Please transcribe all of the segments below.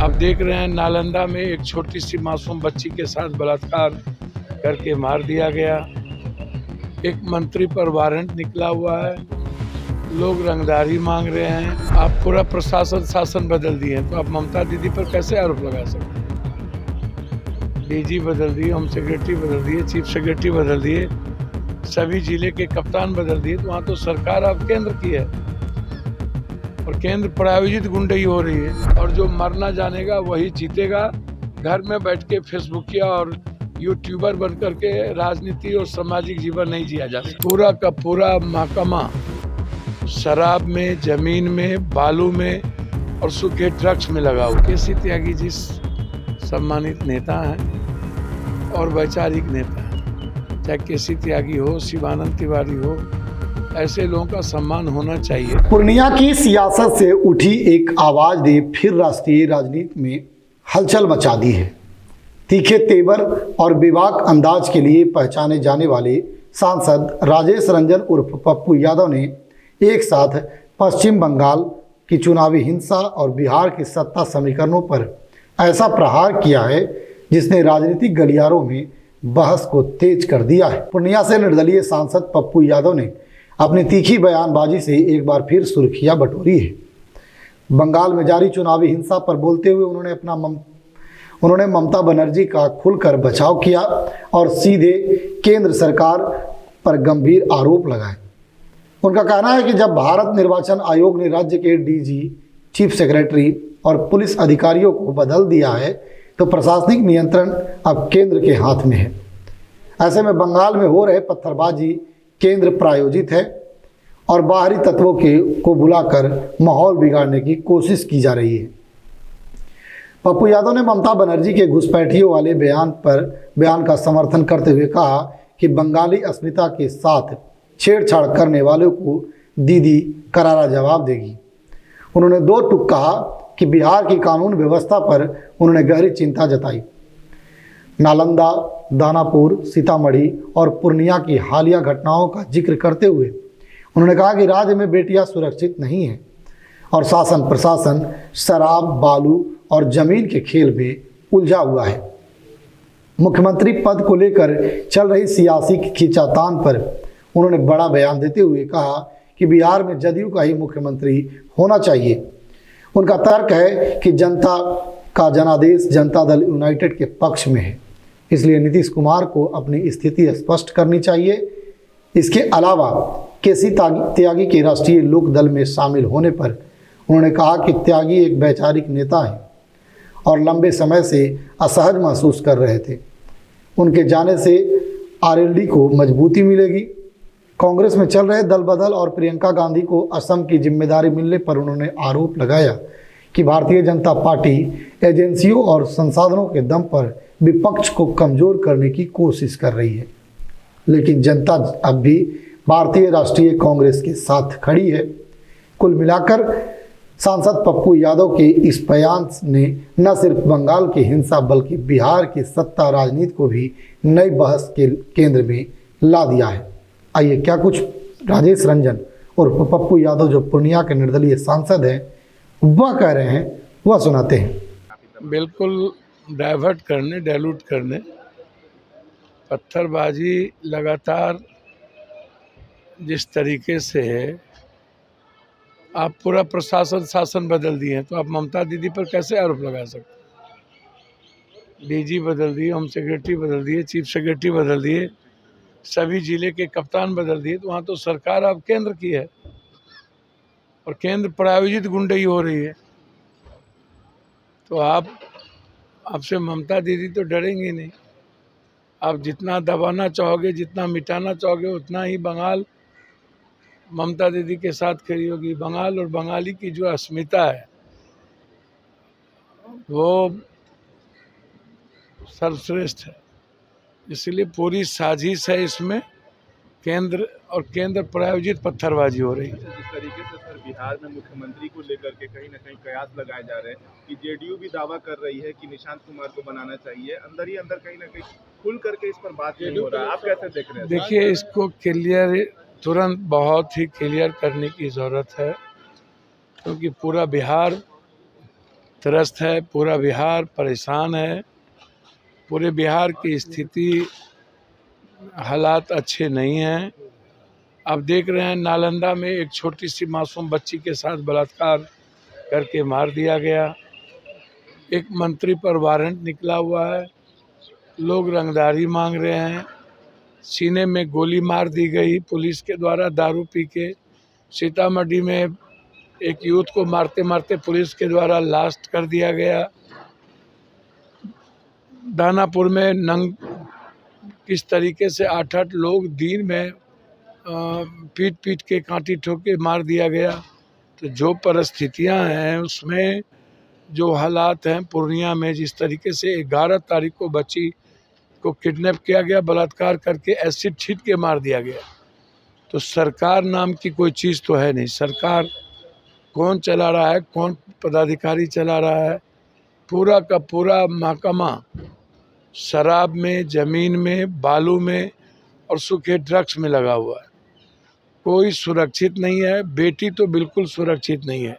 आप देख रहे हैं नालंदा में एक छोटी सी मासूम बच्ची के साथ बलात्कार करके मार दिया गया। एक मंत्री पर वारंट निकला हुआ है, लोग रंगदारी मांग रहे हैं। आप पूरा प्रशासन शासन बदल दिए तो आप ममता दीदी पर कैसे आरोप लगा सकते हैं? डीजी बदल दिए, होम सेक्रेटरी बदल दिए, चीफ सेक्रेटरी बदल दिए, सभी जिले के कप्तान बदल दिए, तो वहाँ तो सरकार अब केंद्र की है और केंद्र प्रायोजित गुंडई हो रही है। और जो मरना जानेगा वही जीतेगा। घर में बैठ के फेसबुकिया और यूट्यूबर बन करके राजनीति और सामाजिक जीवन नहीं जिया जा सकता। पूरा का पूरा महकमा शराब में, जमीन में, बालू में और सूखे ड्रग्स में लगा हुआ। केसी त्यागी जी सम्मानित नेता हैं और वैचारिक नेता हैं। चाहे केसी त्यागी हो, शिवानंद तिवारी हो, ऐसे लोगों का सम्मान होना चाहिए। पूर्णिया की सियासत से उठी एक आवाज ने फिर राष्ट्रीय राजनीति में हलचल मचा दी है। तीखे तेवर और बेबाक अंदाज के लिए पहचाने जाने वाले सांसद राजेश रंजन उर्फ पप्पू यादव ने एक साथ पश्चिम बंगाल की चुनावी हिंसा और बिहार के सत्ता समीकरणों पर ऐसा प्रहार किया है जिसने राजनीतिक गलियारों में बहस को तेज कर दिया है। पूर्णिया से निर्दलीय सांसद पप्पू यादव ने अपनी तीखी बयानबाजी से एक बार फिर सुर्खियां बटोरी है। बंगाल में जारी चुनावी हिंसा पर बोलते हुए उन्होंने ममता बनर्जी का खुलकर बचाव किया और सीधे केंद्र सरकार पर गंभीर आरोप लगाए। उनका कहना है कि जब भारत निर्वाचन आयोग ने राज्य के डीजी, चीफ सेक्रेटरी और पुलिस अधिकारियों को बदल दिया है तो प्रशासनिक नियंत्रण अब केंद्र के हाथ में है। ऐसे में बंगाल में हो रहे पत्थरबाजी केंद्र प्रायोजित है और बाहरी तत्वों को बुलाकर माहौल बिगाड़ने की कोशिश की जा रही है। पप्पू यादव ने ममता बनर्जी के घुसपैठियों वाले बयान का समर्थन करते हुए कहा कि बंगाली अस्मिता के साथ छेड़छाड़ करने वालों को दीदी करारा जवाब देगी। उन्होंने दो टूक कहा कि बिहार की कानून व्यवस्था पर उन्होंने गहरी चिंता जताई। नालंदा, दानापुर, सीतामढ़ी और पूर्णिया की हालिया घटनाओं का जिक्र करते हुए उन्होंने कहा कि राज्य में बेटियां सुरक्षित नहीं हैं और शासन प्रशासन शराब, बालू और जमीन के खेल में उलझा हुआ है। मुख्यमंत्री पद को लेकर चल रही सियासी खींचातान पर उन्होंने बड़ा बयान देते हुए कहा कि बिहार में जदयू का ही मुख्यमंत्री होना चाहिए। उनका तर्क है कि जनता का जनादेश जनता दल यूनाइटेड के पक्ष में है, इसलिए नीतीश कुमार को अपनी स्थिति स्पष्ट करनी चाहिए। इसके अलावा केसी त्यागी के राष्ट्रीय लोक दल में शामिल होने पर उन्होंने कहा कि त्यागी एक वैचारिक नेता है और लंबे समय से असहज महसूस कर रहे थे। उनके जाने से आरएलडी को मजबूती मिलेगी। कांग्रेस में चल रहे दल बदल और प्रियंका गांधी को असम की जिम्मेदारी मिलने पर उन्होंने आरोप लगाया कि भारतीय जनता पार्टी एजेंसियों और संसाधनों के दम पर विपक्ष को कमजोर करने की कोशिश कर रही है, लेकिन जनता अब भी भारतीय राष्ट्रीय कांग्रेस के साथ खड़ी है। कुल मिलाकर सांसद पप्पू यादव के इस बयान ने न सिर्फ बंगाल की हिंसा बल्कि बिहार की सत्ता राजनीति को भी नई बहस के केंद्र में ला दिया है। आइए क्या कुछ राजेश रंजन और पप्पू यादव जो पूर्णिया के निर्दलीय सांसद हैं वह कह रहे हैं, वह सुनाते हैं। बिल्कुल डाइवर्ट करने, डाइल्यूट करने, पत्थरबाजी लगातार जिस तरीके से है, आप पूरा प्रशासन शासन बदल दिए हैं तो आप ममता दीदी पर कैसे आरोप लगा सकते हैं? डीजी बदल दिए, होम सेक्रेटरी बदल दिए, चीफ सेक्रेटरी बदल दिए, सभी जिले के कप्तान बदल दिए, तो वहाँ तो सरकार अब केंद्र की है और केंद्र प्रायोजित गुंडई हो रही है। तो आपसे ममता दीदी तो डरेंगी नहीं। आप जितना दबाना चाहोगे, जितना मिटाना चाहोगे, उतना ही बंगाल ममता दीदी के साथ खड़ी होगी। बंगाल और बंगाली की जो अस्मिता है वो सर्वश्रेष्ठ है, इसलिए पूरी साजिश है इसमें। केंद्र प्रायोजित पत्थरबाजी हो रही है। जिस तरीके से सर बिहार में मुख्यमंत्री को लेकर के कहीं ना कहीं कयास लगाए जा रहे हैं कि जेडीयू भी दावा कर रही है कि निशांत कुमार को बनाना चाहिए, अंदर ही अंदर कहीं ना कहीं खुल करके इस पर बात नहीं हो रहा है। आप कैसे देख रहे हैं? देखिए, इसको तुरंत बहुत ही क्लियर करने की ज़रूरत है, क्योंकि पूरा बिहार त्रस्त है, पूरा बिहार परेशान है। पूरे बिहार की स्थिति, हालात अच्छे नहीं हैं। आप देख रहे हैं नालंदा में एक छोटी सी मासूम बच्ची के साथ बलात्कार करके मार दिया गया। एक मंत्री पर वारंट निकला हुआ है, लोग रंगदारी मांग रहे हैं। सीने में गोली मार दी गई पुलिस के द्वारा दारू पी के। सीतामढ़ी में एक यूथ को मारते मारते पुलिस के द्वारा लास्ट कर दिया गया। दानापुर में किस तरीके से 8-8 लोग दिन में पीट पीट के कांटी ठोक के मार दिया गया। तो जो परिस्थितियां हैं उसमें जो हालात हैं पूर्णिया में, जिस तरीके से 11 तारीख को बच्ची को किडनैप किया गया, बलात्कार करके एसिड छीट के मार दिया गया, तो सरकार नाम की कोई चीज़ तो है नहीं। सरकार कौन चला रहा है, कौन पदाधिकारी चला रहा है? पूरा का पूरा महकमा शराब में, ज़मीन में, बालू में और सूखे ड्रग्स में लगा हुआ है। कोई सुरक्षित नहीं है। बेटी तो बिल्कुल सुरक्षित नहीं है।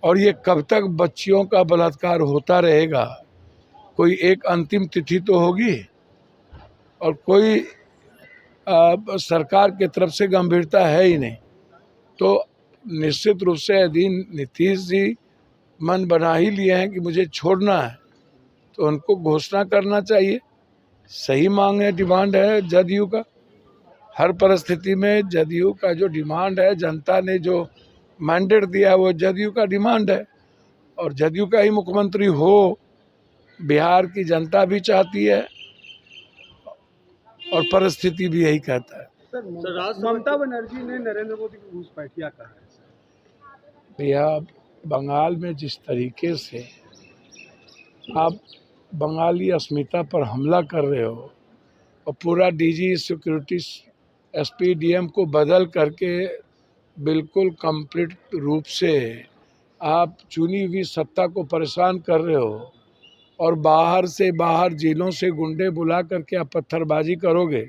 और ये कब तक बच्चियों का बलात्कार होता रहेगा? कोई एक अंतिम तिथि तो होगी। और कोई सरकार की तरफ से गंभीरता है ही नहीं। तो निश्चित रूप से यदि नीतीश जी मन बना ही लिए हैं कि मुझे छोड़ना है, तो उनको घोषणा करना चाहिए। सही मांग है, डिमांड है जदयू का। हर परिस्थिति में जदयू का जो डिमांड है, जनता ने जो मैंडेट दिया है वो जदयू का डिमांड है। और जदयू का ही मुख्यमंत्री हो, बिहार की जनता भी चाहती है और परिस्थिति भी यही कहता है। ममता बनर्जी ने नरेंद्र मोदी की घुसपैठिया कहा है। भैया, बंगाल में जिस तरीके से आप बंगाली अस्मिता पर हमला कर रहे हो और पूरा डीजी सिक्योरिटी एसपी डीएम को बदल करके बिल्कुल कंप्लीट रूप से आप चुनी हुई सत्ता को परेशान कर रहे हो, और बाहर जिलों से गुंडे बुला करके आप पत्थरबाजी करोगे,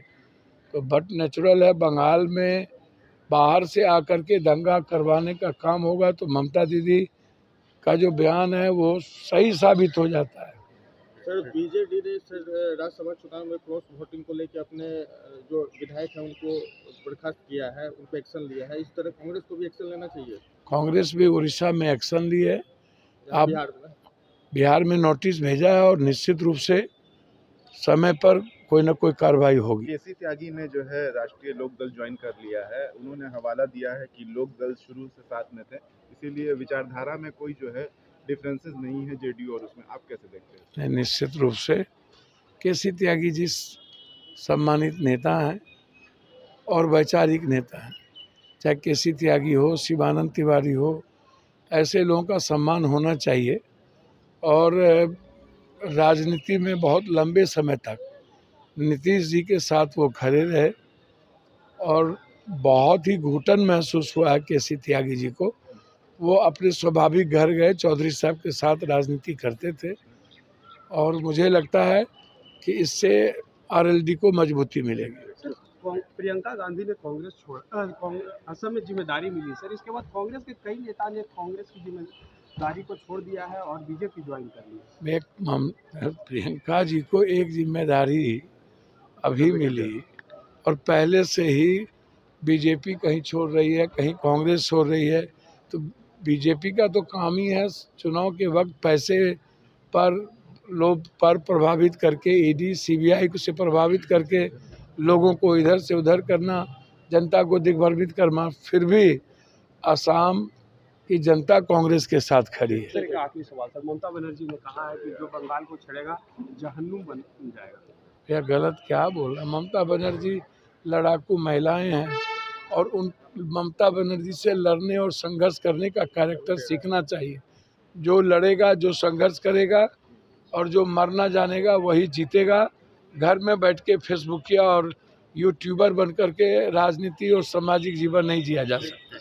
तो बट नेचुरल है बंगाल में बाहर से आकर के दंगा करवाने का काम होगा। तो ममता दीदी का जो बयान है वो सही साबित हो जाता है। सर, बीजेडी ने राज्यसभा चुनाव में क्रॉस वोटिंग को लेकर अपने जो विधायक हैं उनको बर्खास्त किया है, उन पर एक्शन लिया है। इस तरह कांग्रेस को भी एक्शन लेना चाहिए। कांग्रेस भी उड़ीसा में एक्शन ली है, आप बिहार में में नोटिस भेजा है और निश्चित रूप से समय पर कोई ना कोई कार्रवाई होगी। केसी त्यागी ने जो है राष्ट्रीय लोक दल ज्वाइन कर लिया है। उन्होंने हवाला दिया है कि लोक दल शुरू से साथ में थे, इसीलिए विचारधारा में कोई जो है डिफरेंसेस नहीं है जेडीयू और उसमें। आप कैसे देखते हैं? निश्चित रूप से केसी त्यागी जी सम्मानित नेता हैं और वैचारिक नेता हैं। चाहे केसी त्यागी हो, शिवानंद तिवारी हो, ऐसे लोगों का सम्मान होना चाहिए। और राजनीति में बहुत लंबे समय तक नीतीश जी के साथ वो खड़े रहे और बहुत ही घुटन महसूस हुआ है केसी त्यागी जी को। वो अपने स्वाभाविक घर गए, चौधरी साहब के साथ राजनीति करते थे, और मुझे लगता है कि इससे आरएलडी को मजबूती मिलेगी। सर, प्रियंका गांधी ने कांग्रेस असम में जिम्मेदारी मिली सर, इसके बाद कांग्रेस के कई नेता ने कांग्रेस की जिम्मेदारी को छोड़ दिया है और बीजेपी ज्वाइन कर ली है। प्रियंका जी को एक जिम्मेदारी अभी मिली और पहले से ही बीजेपी कहीं छोड़ रही है, कहीं कांग्रेस छोड़ रही है। तो बीजेपी का तो काम ही है चुनाव के वक्त पैसे पर लोग पर प्रभावित करके, ईडी सीबीआई से प्रभावित करके लोगों को इधर से उधर करना, जनता को दिग्भ्रमित करना। फिर भी असम की जनता कांग्रेस के साथ खड़ी है। सर, एक आखिरी सवाल सर, ममता बनर्जी ने कहा है कि जो बंगाल को छेड़ेगा जहन्नुम बन जाएगा। यह गलत क्या बोल रहा? ममता बनर्जी लड़ाकू महिलाएं हैं और उन ममता बनर्जी से लड़ने और संघर्ष करने का कैरेक्टर सीखना चाहिए। जो लड़ेगा, जो संघर्ष करेगा और जो मरना जानेगा वही जीतेगा। घर में बैठ के फेसबुकिया और यूट्यूबर बन करके राजनीति और सामाजिक जीवन नहीं जिया जा सकता।